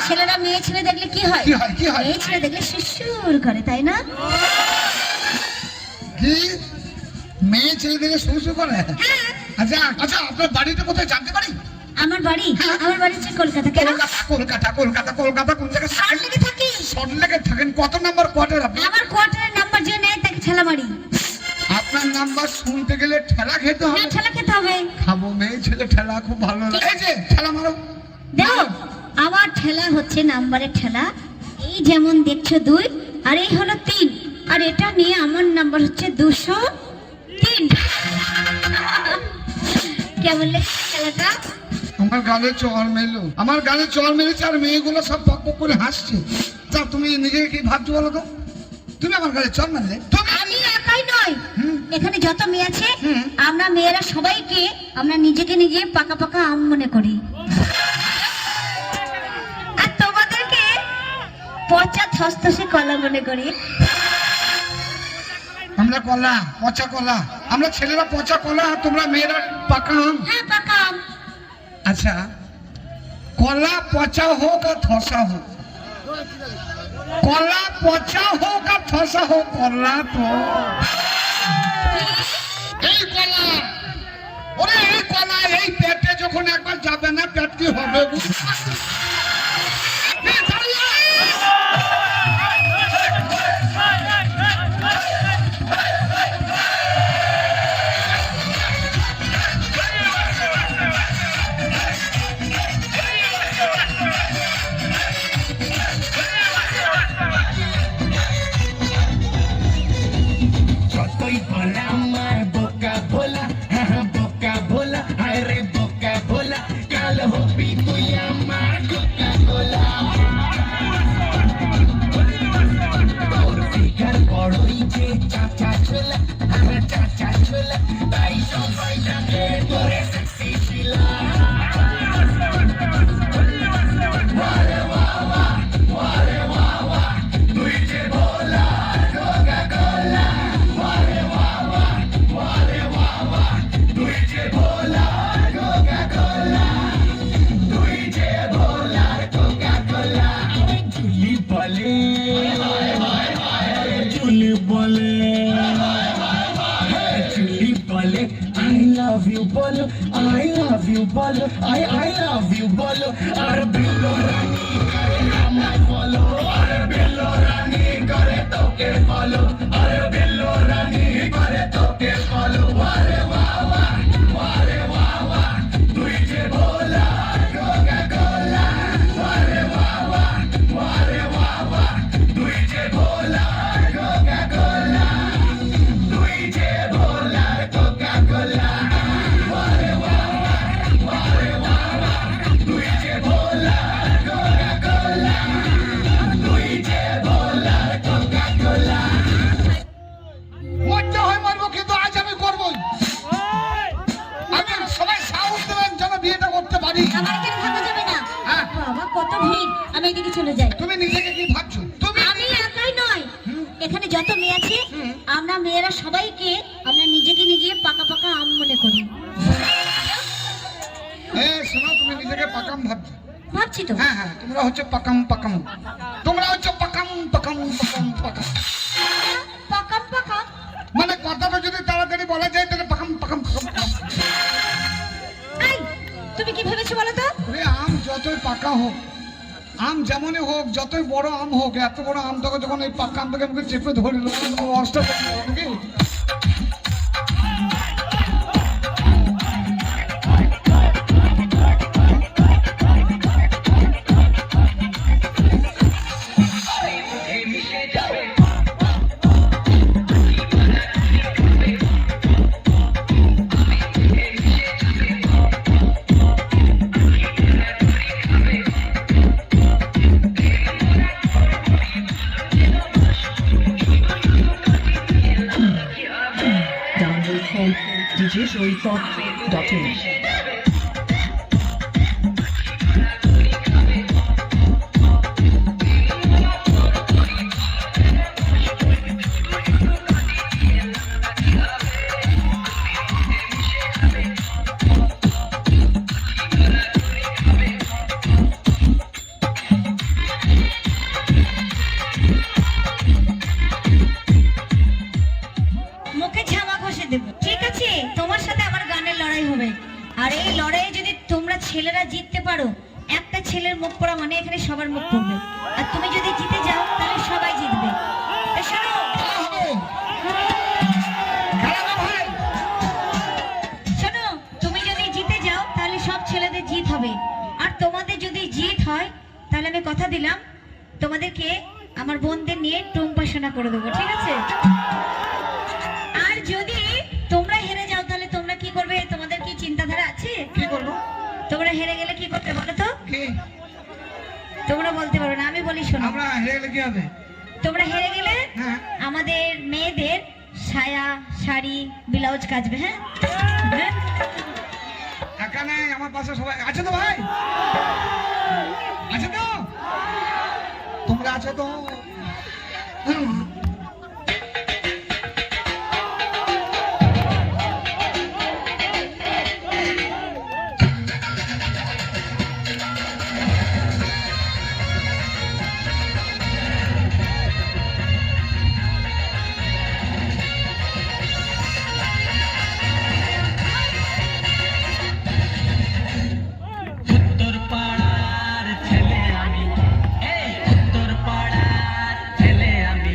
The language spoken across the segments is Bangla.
ছেলেরা মেয়ে ছেলে দেখলে কি হয়? মেয়ে ছেলে দেখলে সুসুর করে, তাই না? কি মেয়ে ছেলে দেখলে সুসুর করে? আচ্ছা আচ্ছা, আপনার বাড়িটা কোথায় জানতে পারি? আমার বাড়ি হচ্ছে কলকাতা। কলকাতা কোন জায়গায়? সল্টলেকে থাকি। সল্টলেকে থাকেন? কত নাম্বার কোয়ার্টার আপনি? আমার কোয়ার্টারের নাম্বার যে নেয় তাকে ঠেলা মারি। আপনার নাম্বার শুনতে গেলে ঠেলা খেতে হবে? হ্যাঁ, ঠেলা খেতে হবে। খাবো, মেয়ে ছেলে ঠেলা খুব ভালো লাগে। এই যে ঠেলা মারো। দেখো, আমার ঠেলা হচ্ছে নাম্বারের ঠেলা। এই যেমন দেখছো 2 আর এই হলো 3, আর এটা নিয়ে আমার নাম্বার হচ্ছে 203। কেমন লেগেছে খেলাটা? আমার গালে চর মেরেছে আর মেয়েগুলো সব পক পক করে হাসছে। তা তুমি নিজেকে কি ভাবছো বলো তো? তুমি আমার গালে চর মারলে? আমি একাই নয়, এখানে যত মেয়ে আছে আমরা মেয়েরা সবাইকে আমরা নিজেকে নিজে পাকা পাকা আম মনে করি, আর তোমাদেরকে পচা থসথসে কলা মনে করি। আমরা কলা, পচা কলা, আমরা ছেলেরা পচা কলা আর তোমরা মেয়েরা পাকা আম। হ্যাঁ, পাকা আম। আচ্ছা, কলা পচা হোক আর থসা হোক, কলা পচা হোক আর থসা হোক, কলা তো এই কলা, ওরে এই কলা এই পেটে যখন একবার যাবে না, পেট কি হবে? ইউ বলো, আই লাভ ইউ বলো, আর বিল্লো রানী করে আমায় বলো, আর বিল্লো রানী করে তোকে বলো, আর বিল্লো রানী করে তোকে বলো, আরে বাবা, আরে বাবা, তুই যে ভোলা কোকা কোলা, আরে বাবা, আরে বাবা, তুই যে ভোলা কোকা কোলা, তুই যে ভোলা কোকা কোলা, আরে বাবা, আরে বাবা, তুই যে ভোলা কোকা কোলা, তুই যে ভোলা কোকা কোলা। মজ্জা হয় মারবো, কিন্তু আজ আমি করবোই। আমি সবাই সাহস দেবেন যেন বিয়েটা করতে পারি। আমার এখানে থাকা যাবে না। হ্যাঁ। বাবা কত ভিড়, আমি এদিকে চলে যাই। তুমি নিজেকে কি ভাবছো? তুমি আমি একাই নয়, এখানে যত মেয়ে আছে আমরা মেয়েরা সবাইকে আমরা নিজেকে নিজে পাকা পাকা আম মনে করি। শোনো, তুমি নিজেকে পাকাম ভাবছো। ভাবছি তো। হ্যাঁ হ্যাঁ, তোমরা হচ্ছে পাকাম পাকাম, তোমরা হচ্ছে পাকাম পাকাম পাকাম পাকাম। পাকা পাকা মানে কথাটা যদি তাড়াতাড়ি বলা যায় তাহলে পাকাম পাকাম পাকাম পাকাম। এই তুমি কি ভেবেছো বলো তো? ওরে আম যতই পাকা হোক, আম যেমনই হোক, যতই বড় আম হোক, এত বড় আমটাকে যখন এই পাকা আমটাকে আমাকে চেপে ধরে অবস্থা কি? Download from djjoypop.in. মুখে ঝামা ঘষে দেবো, ঠিক আছে? তোমার সাথে আমার গানের লড়াই হবে। আর এই লড়াইয়ে যদি তোমরা ছেলেরা জিততে পারো, একটা ছেলের মুখ পড়া মানে এখানে সবার মুখ পড়বে। আর তুমি যদি জিতে যাও তাহলে সবাই জিতবে। তো শোনো, শোনো, তুমি যদি জিতে যাও তাহলে সব ছেলেদের জিত হবে। আর তোমাদের যদি জিত হয় তাহলে আমি কথা দিলাম তোমাদেরকে আমার বোনদের নিয়ে টুম্পাসনা করে দেবো, ঠিক আছে? আর যদি তোমরা হেরে যাও তাহলে তোমরা কি করবে? তোমাদের কি চিন্তাধারা আছে? কি করবো? তোমরা হেরে গেলে কি করতে বলো তো? কি? তোমরা বলতে পারো না, আমি বলি শোনো। আমরা হেরে গেলে কি হবে? তোমরা হেরে গেলে হ্যাঁ। আমাদের মেয়েদের সায়া, শাড়ি, ব্লাউজ কাচবে। হ্যাঁ হ্যাঁ? এখানে আমার পাশে সবাই আছে তো ভাই? আছে তো? তোমরা আছো তো? উত্তর পাড়ার ছেলে আমি, এই উত্তর পাড়ার ছেলে আমি,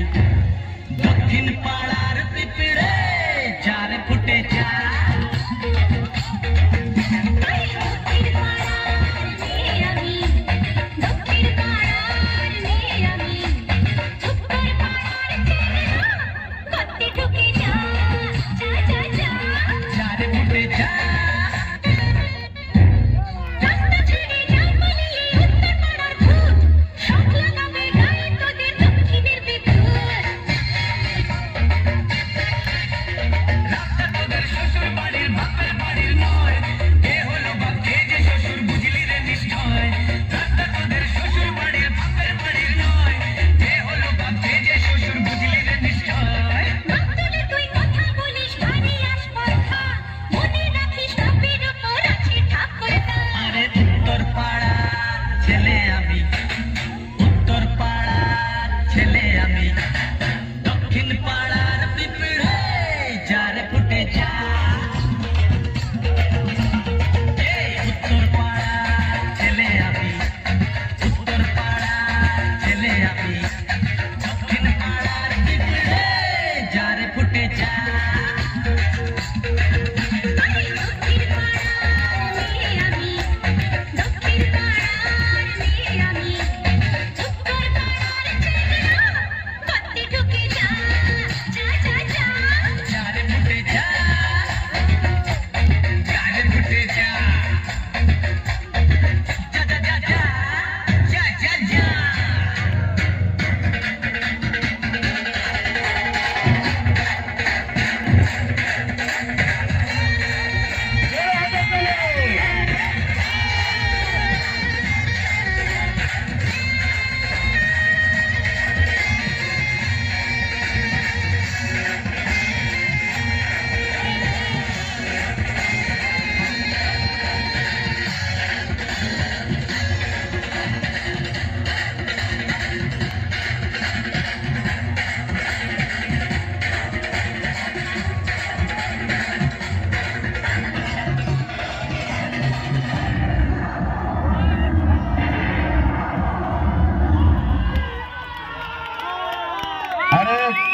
আরে